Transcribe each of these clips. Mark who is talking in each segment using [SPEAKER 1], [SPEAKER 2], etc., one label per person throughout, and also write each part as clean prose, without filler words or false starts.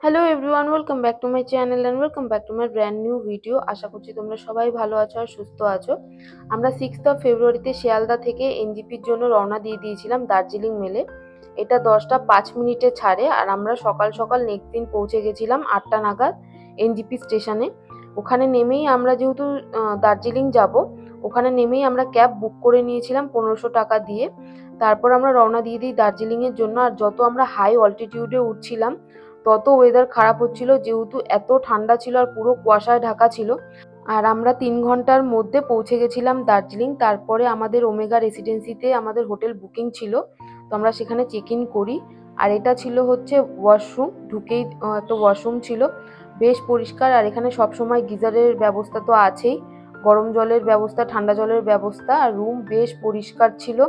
[SPEAKER 1] Hello everyone, welcome back to my channel and welcome back to my brand new video. আশা করছি তোমরা সবাই ভালো আছো আর সুস্থ আছো। আমরা 6 ফেব্রুয়ারিতে শিয়ালদা থেকে এনজিপির জন্য রওনা দিয়ে দিয়েছিলাম দার্জিলিং মেলে। এটা 10টা 5 মিনিটে ছাড়ে আর আমরা সকাল সকাল নেক্সট দিন পৌঁছে গেছিলাম 8টা নাগাদ এনজিপি স্টেশনে। ওখানে নেমেই আমরা যেহেতু দার্জিলিং যাব, ওখানে নেমেই আমরা ক্যাব বুক করে নিয়েছিলাম 1500 টাকা দিয়ে। তারপর আমরা রওনা দিয়ে দিই দার্জিলিংয়ের জন্য। আর যত আমরা হাই অল্টিটিউডে উঠছিলাম তত ওয়েদার খারাপ হচ্ছিল, যেহেতু এত ঠান্ডা ছিল আর পুরো কুয়াশায় ঢাকা ছিল। আর আমরা 3 ঘন্টার মধ্যে পৌঁছে গেছিলাম দার্জিলিং। তারপরে আমাদের ওমেগা রেসিডেন্সিতে আমাদের হোটেল বুকিং ছিল, তো আমরা সেখানে চেক ইন করি। আর এটা ছিল হচ্ছে ওয়াশরুম, ঢুকেই একটা ওয়াশরুম ছিল, বেশ পরিষ্কার। আর এখানে সবসময় গিজারের ব্যবস্থা তো আছেই, গরম জলের ব্যবস্থা, ঠান্ডা জলের ব্যবস্থা। আর রুম বেশ পরিষ্কার ছিল,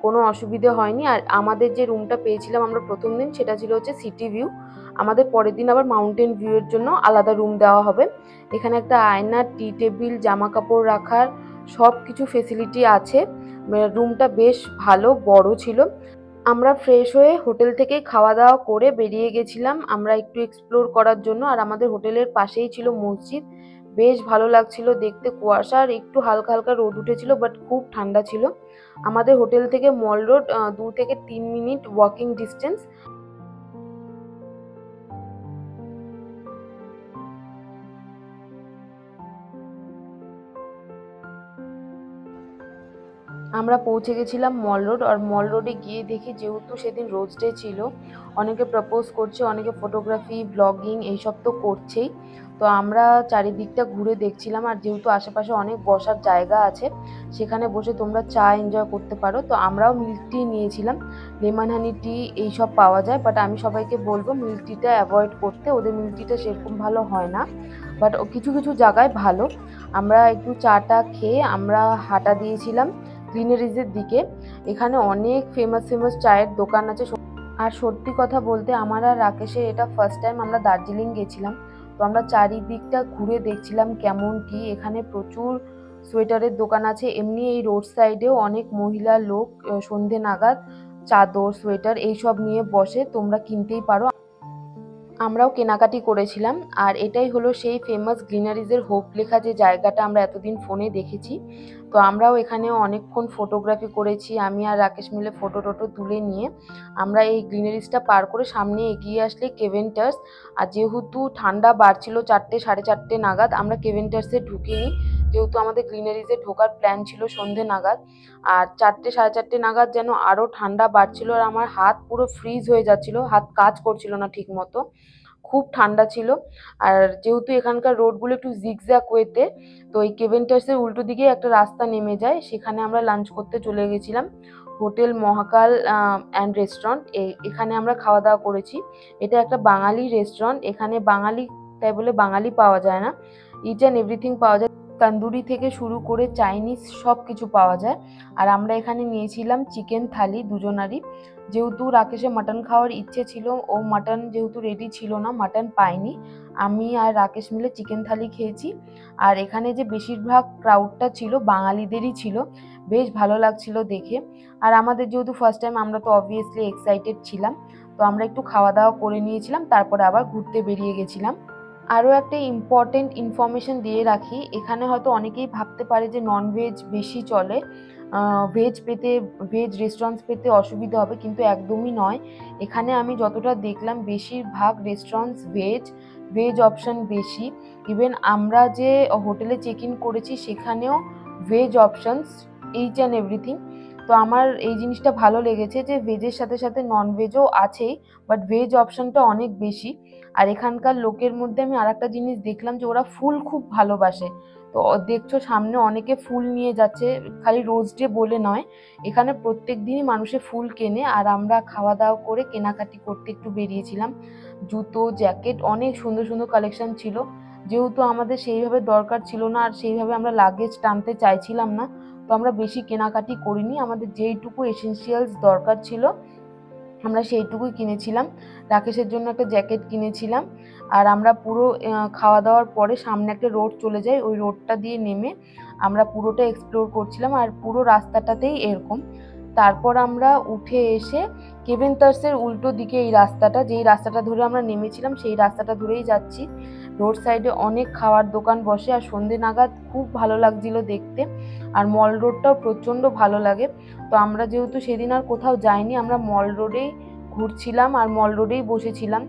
[SPEAKER 1] কোনো অসুবিধে হয়নি। আর আমাদের যে রুমটা পেয়েছিলাম আমরা প্রথম দিন, সেটা ছিল হচ্ছে সিটি ভিউ। আমাদের পরের দিন আবার মাউন্টেন ভিউয়ের জন্য আলাদা রুম দেওয়া হবে। এখানে একটা আয়না, টি টেবিল, জামা কাপড় রাখার সব কিছু ফেসিলিটি আছে। রুমটা বেশ ভালো বড় ছিল। আমরা ফ্রেশ হয়ে হোটেল থেকে খাওয়া দাওয়া করে বেরিয়ে গেছিলাম আমরা একটু এক্সপ্লোর করার জন্য। আর আমাদের হোটেলের পাশেই ছিল মসজিদ, বেশ ভালো লাগছিল দেখতে। কুয়াশা আর একটু হালকা হালকা রোদ উঠেছিল, বাট খুব ঠান্ডা ছিল। আমাদের হোটেল থেকে মল রোড 2 থেকে 3 মিনিট ওয়াকিং ডিস্টেন্স। আমরা পৌঁছে গেছিলাম মল রোড। আর মল রোডে গিয়ে দেখি যেহেতু সেদিন রোজ ডে ছিল, অনেকে প্রপোজ করছে, অনেকে ফটোগ্রাফি ব্লগিং এইসব তো করছেই। তো আমরা চারিদিকটা ঘুরে দেখছিলাম। আর যেহেতু আশেপাশে অনেক বসার জায়গা আছে, সেখানে বসে তোমরা চা এনজয় করতে পারো। তো আমরাও মিল্ক টি নিয়েছিলাম, লেমন হানি টি এইসব পাওয়া যায়, বাট আমি সবাইকে বলবো মিল্ক টিটা অ্যাভয়েড করতে, ওদের মিল্ক টিটা সেরকম ভালো হয় না, বাট কিছু কিছু জায়গায় ভালো। আমরা একটু চাটা খেয়ে আমরা হাঁটা দিয়েছিলাম গ্রিনারিজের দিকে। এখানে অনেক ফেমাস ফেমাস চায়ের দোকান আছে। আর সত্যি কথা বলতে আমার আর রাকেশের এটা ফার্স্ট টাইম আমরা দার্জিলিং গেছিলাম। তো আমরা চারিদিকটা ঘুরে দেখছিলাম কেমন কি। এখানে প্রচুর সোয়েটারের দোকান আছে, এমনি এই রোড সাইডেও অনেক মহিলা লোক সন্ধে নাগাদ চাদর সোয়েটার এইসব নিয়ে বসে, তোমরা কিনতেই পারো। আমরাও কেনাকাটি করেছিলাম। আর এটাই হলো সেই ফেমাস গ্রিনারিজের হোপ লেখা যে জায়গাটা আমরা এতদিন ফোনে দেখেছি। তো আমরাও এখানে অনেকক্ষণ ফটোগ্রাফি করেছি, আমি আর রাকেশ মিলে ফটো টটো তুলে নিয়ে আমরা এই গ্রিনারিজটা পার করে সামনে এগিয়ে আসলে কেভেন্টার্স। আর যেহেতু ঠান্ডা বাড়ছিল 4টে 4:30 নাগাদ, আমরা কেভেন্টার্সে ঢুকিনি, যেহেতু আমাদের গ্রিনারিজে ঢোকার প্ল্যান ছিল সন্ধে নাগাদ। আর 4টে 4:30 নাগাদ যেন আরও ঠান্ডা বাড়ছিল, আর আমার হাত পুরো ফ্রিজ হয়ে যাচ্ছিল, হাত কাজ করছিল না ঠিক মতো, খুব ঠান্ডা ছিল। আর যেহেতু এখানকার রোডগুলো একটু জিগজ্যাগ ওয়েতে, তো এই কেভেন্টার্সের উল্টো দিকে একটা রাস্তা নেমে যায়, সেখানে আমরা লাঞ্চ করতে চলে গেছিলাম। হোটেল মহাকাল অ্যান্ড রেস্টুরেন্ট, এখানে আমরা খাওয়া দাওয়া করেছি। এটা একটা বাঙালি রেস্টুরেন্ট, এখানে বাঙালি তাই বলে বাঙালি পাওয়া যায় না, ইচ অ্যান্ড এভরিথিং পাওয়া যায়, তন্দুরি থেকে শুরু করে চাইনিজ সব কিছু পাওয়া যায়। আর আমরা এখানে নিয়েছিলাম চিকেন থালি দুজনারই। যেহেতু রাকেশের মাটন খাওয়ার ইচ্ছে ছিল, ও মাটন যেহেতু রেডি ছিল না, মাটন পাইনি, আমি আর রাকেশ মিলে চিকেন থালি খেয়েছি। আর এখানে যে বেশিরভাগ ক্রাউডটা ছিল বাঙালিদেরই ছিল, বেশ ভালো লাগছিল দেখে। আর আমাদের যেহেতু ফার্স্ট টাইম, আমরা তো অবভিয়াসলি এক্সাইটেড ছিলাম। তো আমরা একটু খাওয়া দাওয়া করে নিয়েছিলাম, তারপরে আবার ঘুরতে বেরিয়ে গেছিলাম। আরও একটা ইম্পর্টেন্ট ইনফরমেশন দিয়ে রাখি, এখানে হয়তো অনেকেই ভাবতে পারে যে ননভেজ বেশি চলে, ভেজ রেস্টুরেন্টস পেতে অসুবিধা হবে, কিন্তু একদমই নয়। এখানে আমি যতটা দেখলাম বেশিরভাগ রেস্টুরেন্টস ভেজ অপশন বেশি। ইভেন আমরা যে হোটেলে চেক ইন করেছি সেখানেও veg options, each and everything. তো আমার এই জিনিসটা ভালো লেগেছে যে ভেজের সাথে সাথে ননভেজও আছেই, বাট ভেজ অপশনটা অনেক বেশি। আর এখানকার লোকের মধ্যে আমি আরেকটা জিনিস দেখলাম যে ওরা ফুল খুব ভালোবাসে। তো দেখছো সামনে অনেকে ফুল নিয়ে যাচ্ছে, খালি রোজ ডে বলে নয়, এখানে প্রত্যেক দিনই মানুষে ফুল কেনে। আর আমরা খাওয়া দাওয়া করে কেনাকাটি করতে একটু বেরিয়েছিলাম, জুতো জ্যাকেট অনেক সুন্দর সুন্দর কালেকশন ছিল। যেহেতু আমাদের সেইভাবে দরকার ছিল না আর সেইভাবে আমরা লাগেজ টানতে চাইছিলাম না, তো আমরা বেশি কেনাকাটি করিনি। আমাদের যেইটুকু এসেনশিয়ালস দরকার ছিল আমরা সেইটুকুই কিনেছিলাম। রাকেশের জন্য একটা জ্যাকেট কিনেছিলাম। আর আমরা পুরো খাওয়া দাওয়ার পরে সামনে একটা রোড চলে যায়, ওই রোডটা দিয়ে নেমে আমরা পুরোটা এক্সপ্লোর করছিলাম। আর পুরো রাস্তাটাতেই এরকম। তারপর আমরা উঠে এসে কেভেন্টার্সের উল্টো দিকে এই রাস্তাটা, যেই রাস্তাটা ধরে আমরা নেমেছিলাম সেই রাস্তাটা ধরেই যাচ্ছি। রোড সাইডে অনেক খাওয়ার দোকান বসে আর সন্ধে নাগাদ খুব ভালো লাগছিল দেখতে। আর মল রোডটাও প্রচণ্ড ভালো লাগে। তো আমরা যেহেতু সেদিন আর কোথাও যাইনি, আমরা মল রোডেই ঘুরছিলাম আর মল রোডেই বসেছিলাম,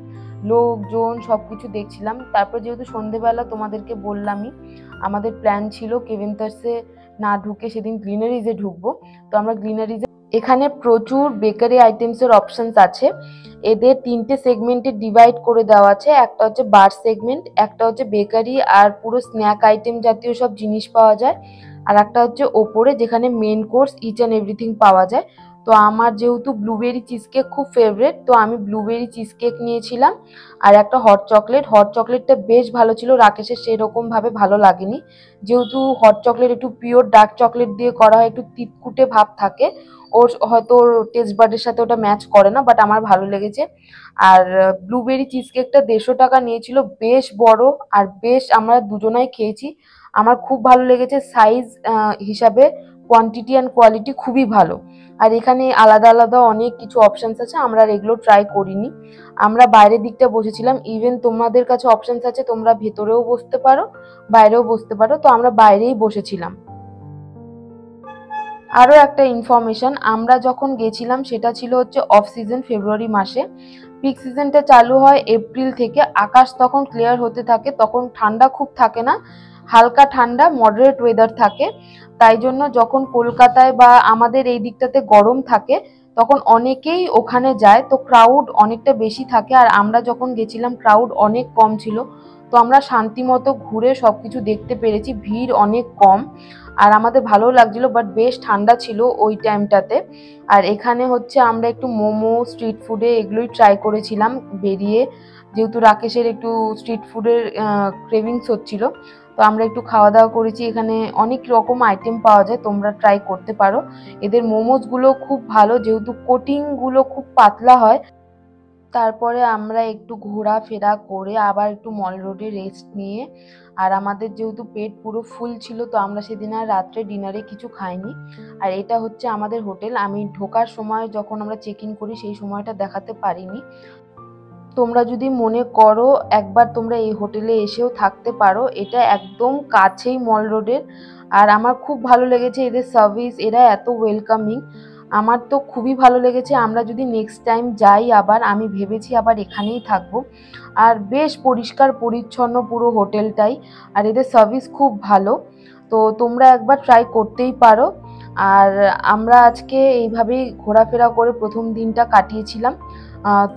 [SPEAKER 1] লোকজন সব কিছু দেখছিলাম। তারপর যেহেতু সন্ধেবেলা তোমাদেরকে বললামই আমাদের প্ল্যান ছিল কেভেন্টার্সে না ঢুকে সেদিন গ্লিনারিজে ঢুকবো। তো আমরা গ্লিনারিজে, এখানে প্রচুর বেকারি আইটেমসের অপশনস আছে। এদের 3টে সেগমেন্টে ডিভাইড করে দেওয়া আছে। একটা হচ্ছে বার সেগমেন্ট, একটা হচ্ছে বেকারি আর পুরো স্ন্যাক আইটেম জাতীয় সব জিনিস পাওয়া যায়, আর একটা হচ্ছে ওপরে যেখানে main course each and everything পাওয়া যায়। তো আমার যেহেতু ব্লুবেরি চিজ কেক খুব ফেভারেট, তো আমি ব্লুবেরি চিজ কেক নিয়েছিলাম আর একটা হট চকলেট। হট চকলেটটা বেশ ভালো ছিল, রাকেশের সেরকমভাবে ভালো লাগেনি। যেহেতু হট চকলেট একটু পিওর ডার্ক চকলেট দিয়ে করা হয়, একটু তিতকুটে ভাব থাকে, ওর হয়তো ওর টেস্ট বাডের সাথে ওটা ম্যাচ করে না, বাট আমার ভালো লেগেছে। আর ব্লুবেরি চিজ কেকটা 150 টাকা নিয়েছিল, বেশ বড় আর বেশ আমরা দুজনাই খেয়েছি। আমার খুব ভালো লেগেছে, সাইজ হিসাবে কোয়ান্টিটি অ্যান্ড কোয়ালিটি খুবই ভালো। আর এখানে আলাদা আলাদা অনেক কিছু অপশানস আছে, আমরা আর এগুলো ট্রাই করিনি। আমরা বাইরের দিকটা বসেছিলাম, ইভেন তোমাদের কাছে অপশানস আছে তোমরা ভেতরেও বসতে পারো বাইরেও বসতে পারো, তো আমরা বাইরেই বসেছিলাম। আরও একটা ইনফরমেশন, আমরা যখন গেছিলাম সেটা ছিল হচ্ছে অফ সিজন, ফেব্রুয়ারি মাসে। পিক সিজনটা চালু হয় এপ্রিল থেকে। আকাশ তখন ক্লিয়ার হতে থাকে, তখন ঠান্ডা খুব থাকে না, হালকা ঠান্ডা মডারেট ওয়েদার থাকে। তাই জন্য যখন কলকাতায় বা আমাদের এই দিকটাতে গরম থাকে তখন অনেকেই ওখানে যায়, তো ক্রাউড অনেকটা বেশি থাকে। আর আমরা যখন গেছিলাম ক্রাউড অনেক কম ছিল, তো আমরা শান্তিমতো ঘুরে সব কিছু দেখতে পেরেছি, ভিড় অনেক কম আর আমাদের ভালোও লাগছিল, বাট বেশ ঠান্ডা ছিল ওই টাইমটাতে। আর এখানে হচ্ছে আমরা একটু মোমো, স্ট্রিট ফুডে এগুলোই ট্রাই করেছিলাম বেরিয়ে, যেহেতু রাকেশের একটু স্ট্রিট ফুডের ক্রেভিংস হচ্ছিল, তো আমরা একটু খাওয়া দাওয়া করেছি। এখানে অনেক রকম আইটেম পাওয়া যায়, তোমরা ট্রাই করতে পারো। এদের মোমোসগুলো খুব ভালো, যেহেতু কোটিংগুলো খুব পাতলা হয়। তারপরে আমরা একটু ঘোরাফেরা করে আবার একটু মল রোডে রেস্ট নিয়ে, আর আমাদের যেহেতু পেট পুরো ফুল ছিল, তো আমরা সেদিন আর রাত্রে ডিনারে কিছু খাইনি। আর এটা হচ্ছে আমাদের হোটেল। আমি ঢোকার সময় যখন আমরা চেক ইন করি সেই সময়টা দেখাতে পারিনি। তোমরা যদি মনে করো একবার তোমরা এই হোটেলে এসেও থাকতে পারো, এটা একদম কাছেই মল রোডের। আর আমার খুব ভালো লেগেছে এদের সার্ভিস, এরা এত ওয়েলকামিং, আমার তো খুবই ভালো লেগেছে। আমরা যদি নেক্সট টাইম যাই আবার, আমি ভেবেছি আবার এখানেই থাকবো। আর বেশ পরিষ্কার পরিচ্ছন্ন পুরো হোটেলটাই, আর এদের সার্ভিস খুব ভালো, তো তোমরা একবার ট্রাই করতেই পারো। আর আমরা আজকে এইভাবেই ঘোরাফেরা করে প্রথম দিনটা কাটিয়েছিলাম।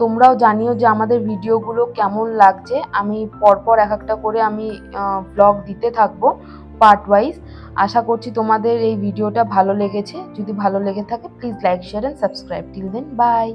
[SPEAKER 1] তোমরাও জানিও যে আমাদের ভিডিওগুলো কেমন লাগছে। আমি পরপর এক একটা করে আমি ব্লগ দিতে থাকবো পার্ট ওয়াইজ। আশা করছি তোমাদের এই ভিডিওটা ভালো লেগেছে। যদি ভালো লেগে থাকে please like, share and subscribe. Till then by.